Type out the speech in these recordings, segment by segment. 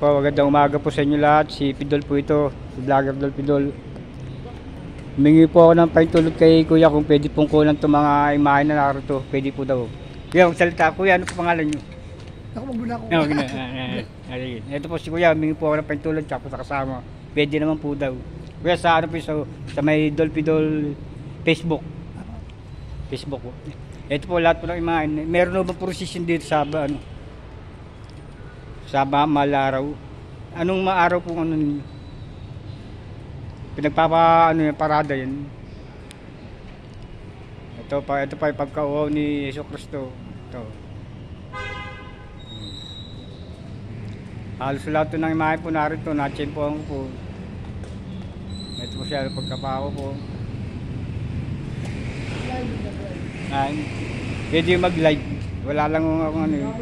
Po, magandang umaga po sa inyo lahat. Si Pidol po ito, si Vlogger Dol Pidol. Humingi po ako ng paintulot kay Kuya kung pwede pong kunan itong mga imahe na narito. Pwede po daw. Kuya, magsalita. Kuya, ano po pangalan nyo? Ako magbuna ko. Ito po si Kuya, humingi po ako ng paintulot tsaka po sa kasama. Pwede naman po daw. Kuya, sa ano po sa may Dol Pidol Facebook. Facebook po. Ito po lahat po ng imahe. Meron ba procession dito sa ano? Sa Malaraw. Anong maaraw po ano ninyo? Pinagpapa ano yung parada yan. Ito pa yung pagkauhaw ni Jesucristo. Ito. Halos lahat po ng imahe po narito, natsempohan ko po. Ito po siya pagkapako po. Pwede yung mag-live. Wala lang akong ano yun.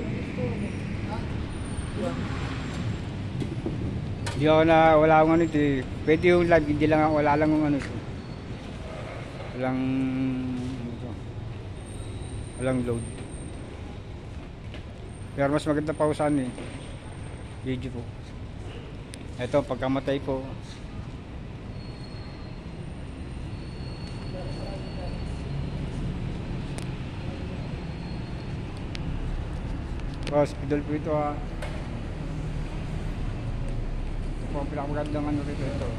Hindi ako na, wala akong ano ito eh. Pwede yung live, hindi lang ako, wala lang akong ano ito. Walang load. Pero mas maganda pa ako sa ano eh. Video po. Ito, pagkamatay po. Hospital po ito ha. Ito po ang pinakamagandang ano rito ito.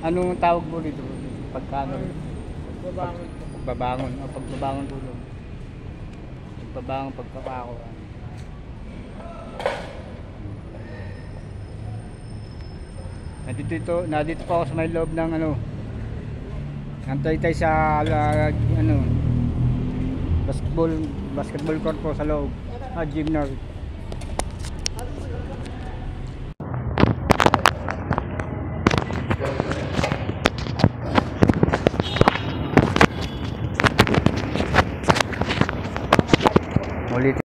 Anong tawag po dito? Pagkano? Pagbabangon. Pagbabangon. O pagbabangon po doon. Pagbabangon, pagkapako. Nandito pa ako sa may loob ng ano. Antay tayo sa ano basketball court po sa loob. Gym na. Ulitin